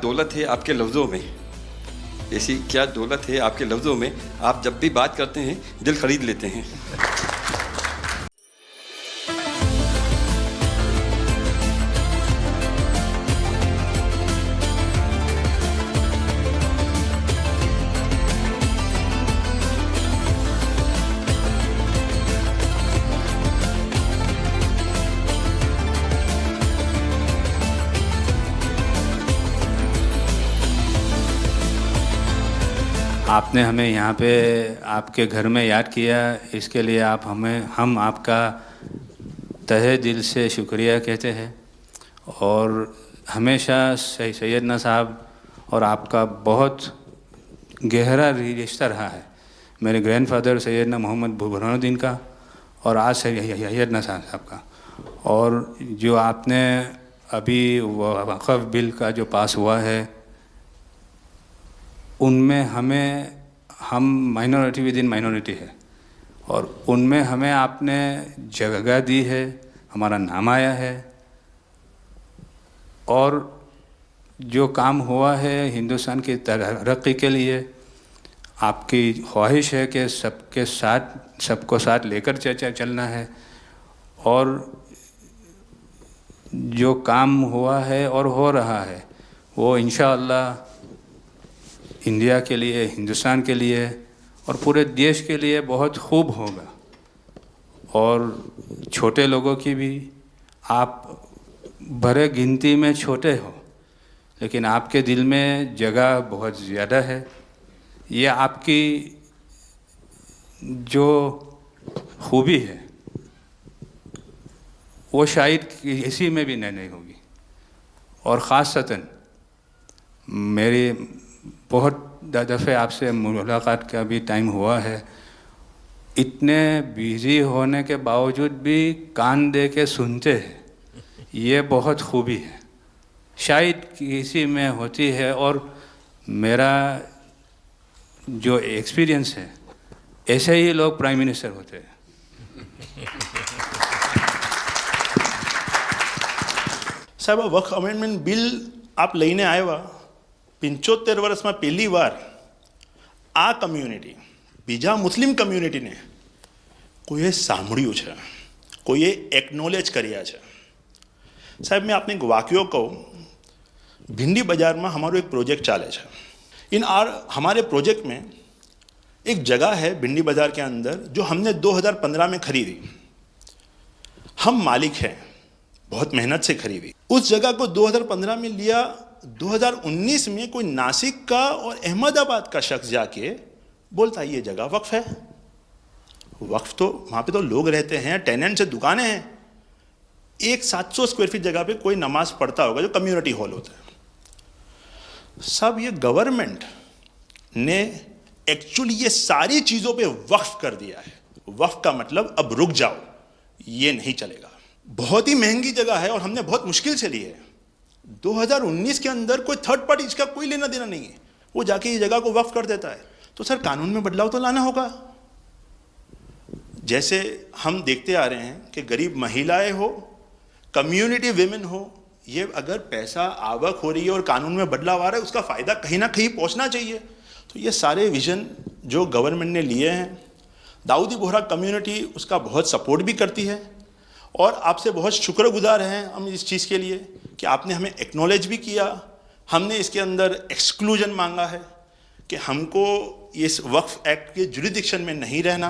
दौलत है आपके लफ्ज़ों में, ऐसी क्या दौलत है आपके लफ्ज़ों में, आप जब भी बात करते हैं दिल खरीद लेते हैं। आपने हमें यहाँ पे आपके घर में याद किया, इसके लिए हम आपका तहे दिल से शुक्रिया कहते हैं। और हमेशा सैयदना साहब और आपका बहुत गहरा रिश्ता रहा है। मेरे ग्रैंडफादर सैयदना मोहम्मद बुरहानुद्दीन का और आज सैयदना साहब का। और जो आपने अभी वक़्फ़ बिल का जो पास हुआ है, उनमें हम माइनॉरिटी विद इन माइनॉरिटी है, और उनमें हमें आपने जगह दी है, हमारा नाम आया है। और जो काम हुआ है हिंदुस्तान की तरक्की के लिए, आपकी ख्वाहिश है कि सबको साथ लेकर चलना है। और जो काम हुआ है और हो रहा है वो इंशाअल्लाह इंडिया के लिए, हिंदुस्तान के लिए और पूरे देश के लिए बहुत खूब होगा। और छोटे लोगों की भी, आप भरे गिनती में छोटे हो लेकिन आपके दिल में जगह बहुत ज़्यादा है। ये आपकी जो खूबी है वो शायद किसी में भी नहीं होगी। और ख़ासतन मेरी बहुत दफ़े आपसे मुलाकात का भी टाइम हुआ है, इतने बिज़ी होने के बावजूद भी कान दे के सुनते हैं, ये बहुत खूबी है, शायद किसी में होती है। और मेरा जो एक्सपीरियंस है, ऐसे ही लोग प्राइम मिनिस्टर होते हैं। સાહેબ, વક્ફ અમેન્ડમેન્ટ બિલ આપ લઈને આવ્યા, 75 વર્ષમાં પહેલી વાર આ કમ્યુનિટી, બીજા મુસ્લિમ કમ્યુનિટીને કોઈએ સાંભળ્યું છે, કોઈએ એકનોલેજ કર્યા છે। સાહેબ, मैं आपने एक वाक्य कहूँ, भिंडी बाज़ार में हमारो एक प्रोजेक्ट चाले है। हमारे प्रोजेक्ट में एक जगह है भिंडी बाज़ार के अंदर जो हमने 2015 में खरीदी। हम मालिक हैं, बहुत मेहनत से खरीदी। उस जगह को 2015 में लिया, 2019 में कोई नासिक का और अहमदाबाद का शख्स जाके बोलता ये जगह वक्फ है। वक्फ तो वहाँ पे तो लोग रहते हैं, टेनेंट्स से दुकानें हैं। एक 700 स्क्वायर फीट जगह पे कोई नमाज पढ़ता होगा जो कम्युनिटी हॉल होता है। सब ये गवर्नमेंट ने एक्चुअली ये सारी चीज़ों पे वक्फ कर दिया है। वक्फ का मतलब अब रुक जाओ, ये नहीं चलेगा। बहुत ही महंगी जगह है और हमने बहुत मुश्किल से ली है। 2019 के अंदर कोई थर्ड पार्टी, इसका कोई लेना देना नहीं है, वो जाके ये जगह को वक्फ कर देता है। तो सर, कानून में बदलाव तो लाना होगा। जैसे हम देखते आ रहे हैं कि गरीब महिलाएं हो, कम्युनिटी विमेन हो, ये अगर पैसा आवक हो रही है और कानून में बदलाव आ रहा है, उसका फ़ायदा कहीं ना कहीं पहुंचना चाहिए। तो ये सारे विजन जो गवर्नमेंट ने लिए हैं, दाऊदी बोहरा कम्युनिटी उसका बहुत सपोर्ट भी करती है। और आपसे बहुत शुक्रगुजार हैं हम इस चीज़ के लिए कि आपने हमें एक्नॉलेज भी किया। हमने इसके अंदर एक्सक्लूजन मांगा है कि हमको इस वक्फ एक्ट के जुरिडिक्शन में नहीं रहना,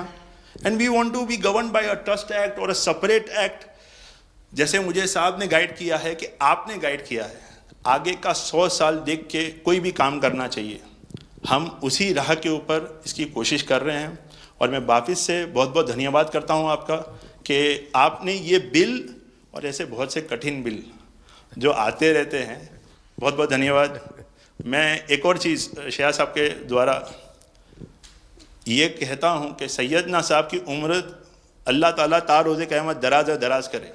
and we want to be govern by a trust act और अ सेपरेट एक्ट। जैसे मुझे साहब ने गाइड किया है कि आपने गाइड किया है, आगे का 100 साल देख के कोई भी काम करना चाहिए। हम उसी राह के ऊपर इसकी कोशिश कर रहे हैं। और मैं वापस से बहुत बहुत धन्यवाद करता हूँ आपका कि आपने ये बिल और ऐसे बहुत से कठिन बिल जो आते रहते हैं, बहुत बहुत धन्यवाद। मैं एक और चीज़ शाह साहब के द्वारा ये कहता हूँ कि सैयदना साहब की उम्र अल्लाह ताला तार रोज़े क़यामत दराज करे।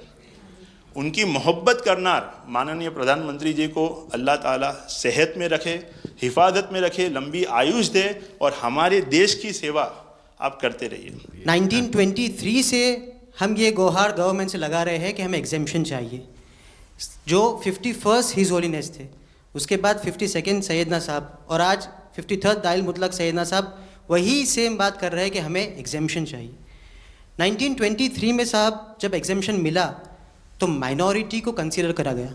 उनकी मोहब्बत करनार माननीय प्रधानमंत्री जी को अल्लाह ताला सेहत में रखे, हिफाजत में रखे, लंबी आयुष दे और हमारे देश की सेवा आप करते रहिए। 1923 से हम ये गुहार गवर्नमेंट से लगा रहे हैं कि हमें एग्जेम्पशन चाहिए। जो 51st हिज होलीनेस थे उसके बाद 52nd सैयदना साहब और आज 53rd दाइल मुतलक सैयदना साहब वही सेम बात कर रहे हैं कि हमें एग्जेम्पशन चाहिए। 1923 में साहब जब एग्जेम्पशन मिला तो माइनॉरिटी को कंसीडर करा गया,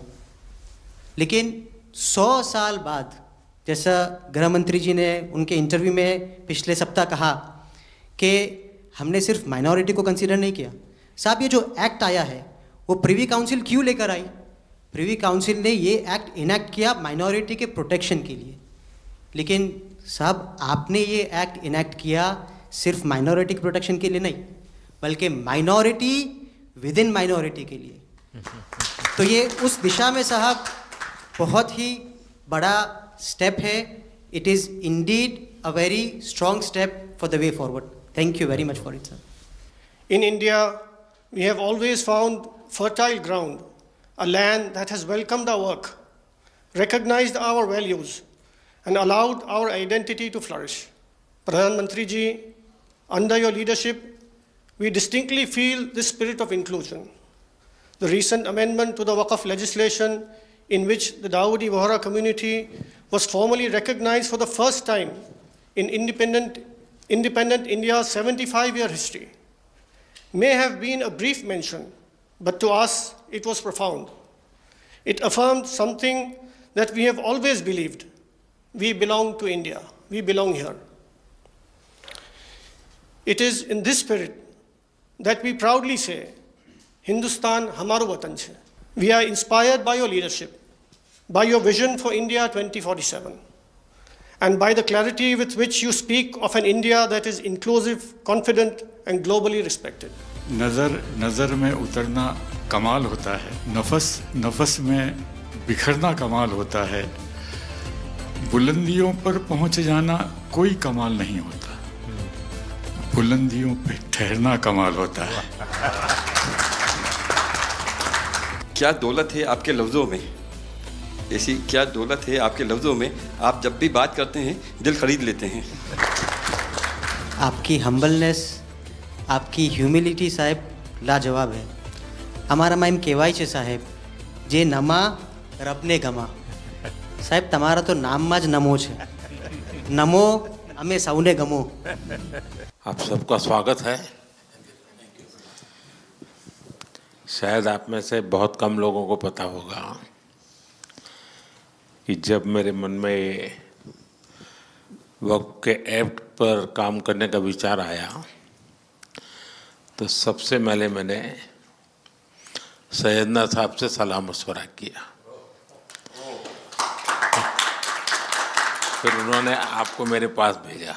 लेकिन 100 साल बाद, जैसा गृह मंत्री जी ने उनके इंटरव्यू में पिछले सप्ताह कहा कि हमने सिर्फ माइनॉरिटी को कंसीडर नहीं किया। साहब ये जो एक्ट आया है वो प्रिवी काउंसिल क्यों लेकर आई? प्रिवी काउंसिल ने ये एक्ट इनैक्ट किया माइनॉरिटी के प्रोटेक्शन के लिए, लेकिन साहब आपने ये एक्ट इनैक्ट किया सिर्फ माइनॉरिटी के प्रोटेक्शन के लिए नहीं, बल्कि माइनॉरिटी विद इन माइनॉरिटी के लिए। तो ये उस दिशा में साहब बहुत ही बड़ा स्टेप है। It is indeed a very strong step for the way forward. Thank you very much for it sir. In India, we have always found fertile ground, a land that has welcomed our work, recognized our values, and allowed our identity to flourish. Pradhan Mantri ji, under your leadership, we distinctly feel this spirit of inclusion. The recent amendment to the Waqf legislation, in which the Dawoodi Bohra community was formally recognized for the first time in independent India's 75-year history, may have been a brief mention, but to us it was profound. It affirmed something that we have always believed. We belong to India. We belong here. It is in this spirit that we proudly say, Hindustan hamaro watan chhe. We are inspired by your leadership, by your vision for India 2047, and by the clarity with which you speak of an India that is inclusive, confident, and globally respected. नज़र में उतरना कमाल होता है, नफस में बिखरना कमाल होता है, बुलंदियों पर पहुंच जाना कोई कमाल नहीं होता, बुलंदियों पे ठहरना कमाल होता है। क्या दौलत है आपके लफ्ज़ों में, ऐसी क्या दौलत है आपके लफ्ज़ों में, आप जब भी बात करते हैं दिल खरीद लेते हैं। आपकी हम्बलनेस, आपकी ह्यूमिलिटी साहेब लाजवाब है। हमारा माइम केवाई છે સાહેબ, જે નમા રબને ગમા। સાહેબ તમારા તો નામમાં જ નમો છે, નમો અમે સૌને ગમો। आप सबका स्वागत है। शायद आप में से बहुत कम लोगों को पता होगा कि जब मेरे मन में वक्फ के एक्ट पर काम करने का विचार आया तो सबसे पहले मैंने सैयदना साहब से सलाह मशवरा किया, फिर उन्होंने आपको मेरे पास भेजा,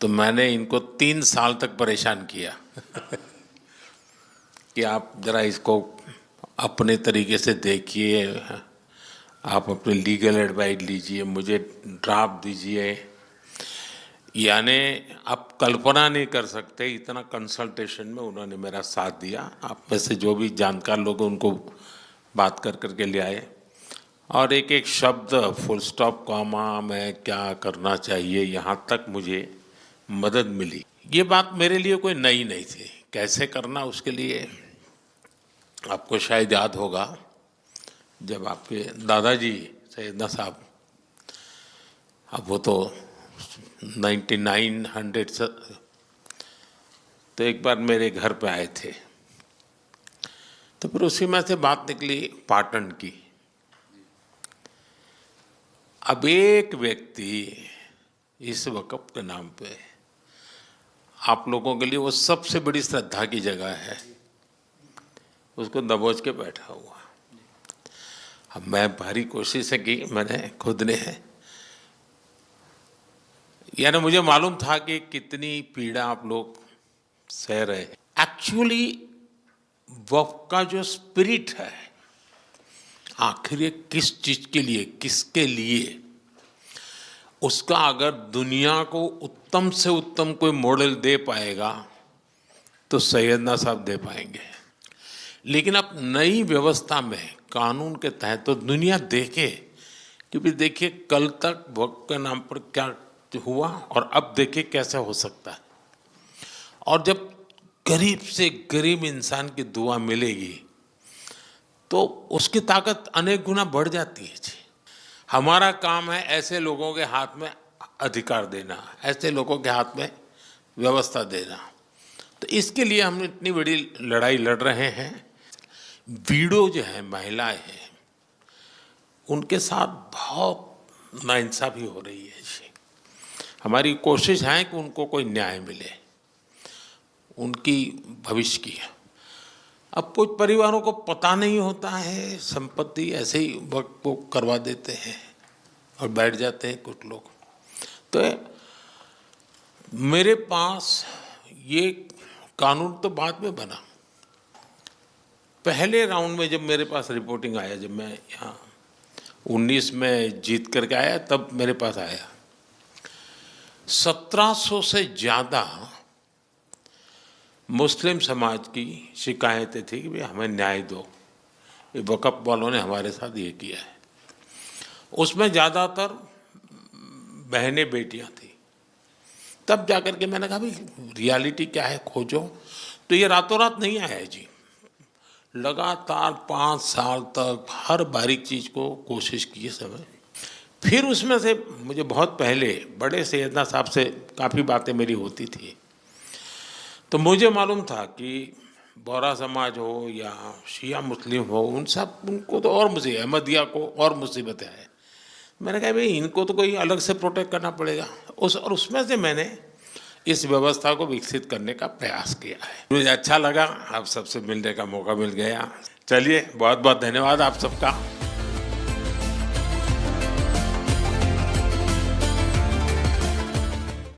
तो मैंने इनको 3 साल तक परेशान किया कि आप ज़रा इसको अपने तरीके से देखिए, आप अपने लीगल एडवाइस लीजिए, मुझे ड्राफ्ट दीजिए। यानी आप कल्पना नहीं कर सकते इतना कंसल्टेशन में उन्होंने मेरा साथ दिया। आप में से जो भी जानकार लोग उनको बात कर करके ले आए, और एक एक शब्द, फुल स्टॉप, कॉमा में क्या करना चाहिए, यहाँ तक मुझे मदद मिली। ये बात मेरे लिए कोई नई नहीं थी, कैसे करना उसके लिए आपको शायद याद होगा जब आपके दादाजी सैयदना साहब, अब वो तो 1900 से, तो एक बार मेरे घर पे आए थे, तो फिर उसी में से बात निकली पाटन की। अब एक व्यक्ति इस वक़्फ़ के नाम पे आप लोगों के लिए वो सबसे बड़ी श्रद्धा की जगह है, उसको दबोच के बैठा हुआ। अब मैं भारी कोशिश की, मैंने खुद ने, यानी मुझे मालूम था कि कितनी पीड़ा आप लोग सह रहे हैं। एक्चुअली वक्फ का जो स्पिरिट है, आखिर ये किस चीज़ के लिए, किसके लिए, उसका अगर दुनिया को उत्तम से उत्तम कोई मॉडल दे पाएगा तो सैयदना साहब दे पाएंगे। लेकिन अब नई व्यवस्था में कानून के तहत तो दुनिया देखे कि भी देखिए कल तक वक्फ के नाम पर क्या हुआ और अब देखिए कैसे हो सकता है। और जब गरीब से गरीब इंसान की दुआ मिलेगी तो उसकी ताकत अनेक गुना बढ़ जाती है जी। हमारा काम है ऐसे लोगों के हाथ में अधिकार देना, ऐसे लोगों के हाथ में व्यवस्था देना। तो इसके लिए हम इतनी बड़ी लड़ाई लड़ रहे हैं। वीडो जो है, महिलाएं हैं, उनके साथ बहुत नाइंसाफ़ी हो रही है जी। हमारी कोशिश है कि उनको कोई न्याय मिले, उनकी भविष्य की। अब कुछ परिवारों को पता नहीं होता है, संपत्ति ऐसे ही वक्त को करवा देते हैं और बैठ जाते हैं कुछ लोग। तो मेरे पास ये कानून तो बाद में बना, पहले राउंड में जब मेरे पास रिपोर्टिंग आया, जब मैं यहाँ 19 में जीत करके आया, तब मेरे पास आया 1700 से ज़्यादा मुस्लिम समाज की शिकायतें थी कि भाई हमें न्याय दो, ये वक़्फ़ वालों ने हमारे साथ ये किया है। उसमें ज़्यादातर बहनें बेटियां थी। तब जाकर के मैंने कहा भाई रियलिटी क्या है, खोजो। तो ये रातों रात नहीं आया है जी, लगातार 5 साल तक हर बारीक चीज़ को कोशिश की समय। फिर उसमें से मुझे बहुत पहले बड़े सैयदना साहब से काफ़ी बातें मेरी होती थी, तो मुझे मालूम था कि बोहरा समाज हो या शिया मुस्लिम हो, उनको तो और मुझे अहमदिया को और मुसीबतें हैं। मैंने कहा भाई इनको तो कोई अलग से प्रोटेक्ट करना पड़ेगा। और उसमें से मैंने इस व्यवस्था को विकसित करने का प्रयास किया है। मुझे अच्छा लगा, आप सबसे मिलने का मौका मिल गया। चलिए, बहुत बहुत धन्यवाद आप सबका।